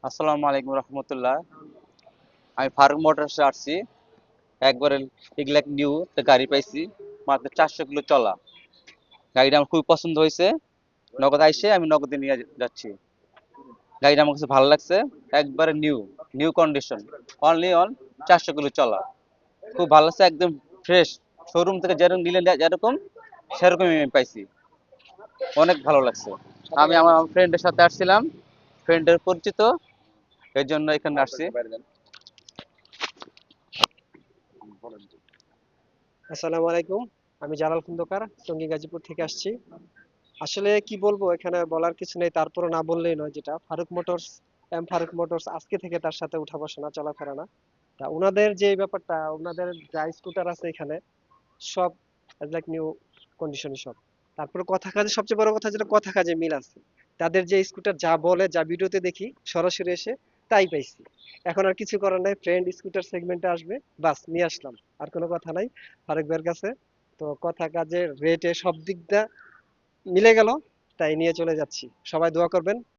আসসালামু আলাইকুম রহমতুল্লাহ। আমি ফারুক মোটরসে আসছি। একবারে এগুলা নিউ গাড়ি পাইছি, মাত্র 400 কিলো চলা। গাড়িটা আমার খুবই পছন্দ হয়েছে। নগদ আইসে আমি নগদে নিয়ে যাচ্ছি। গাড়িটা আমার কাছে ভালো লাগছে। একবারে new, new condition, only on 400 kilo চলা। খুব ভালো লাগছে, একদম ফ্রেশ। শোরুম থেকে যেরকম নিলে যেরকম সেরকমই আমি পাইছি। অনেক ভালো লাগছে। আমি আমার ফ্রেন্ডের সাথে আসছিলাম, ফ্রেন্ডের পরিচিত, এর জন্য এখানে আসছি। আসসালামু আলাইকুম। আমি জালাল খন্দকার টঙ্গী গাজীপুর থেকে আসছি। আসলে কি বলবো, এখানে বলার কিছু নেই, তারপরে না বললেই নয়। যেটা ফারুক মোটরস, ফারুক মোটরস আজকে থেকে তার সাথে উঠা বসা না, চলাফেরা না। তা ওনাদের যে ব্যাপারটা, ওনাদের যা স্কুটার আছে এখানে সব লাইক নিউ কন্ডিশনই সব। তারপরে কথা কাজে সবচেয়ে বড় কথা, যেটা কথা কাজে মিল আছে। তাদের যে স্কুটার যা বলে, যা ভিডিওতে দেখি, সরাসরি এসে তাই পাইছি। এখন আর কিছু করার নাই, ফ্রেন্ড স্কুটার সেগমেন্টে আসবে, বাস নিয়ে আসলাম। আর কোনো কথা নাই ফারুক ভাইয়ের কাছে। তো কথা কাজে রেটে সব দিকটা মিলে গেল, তাই নিয়ে চলে যাচ্ছি। সবাই দোয়া করবেন।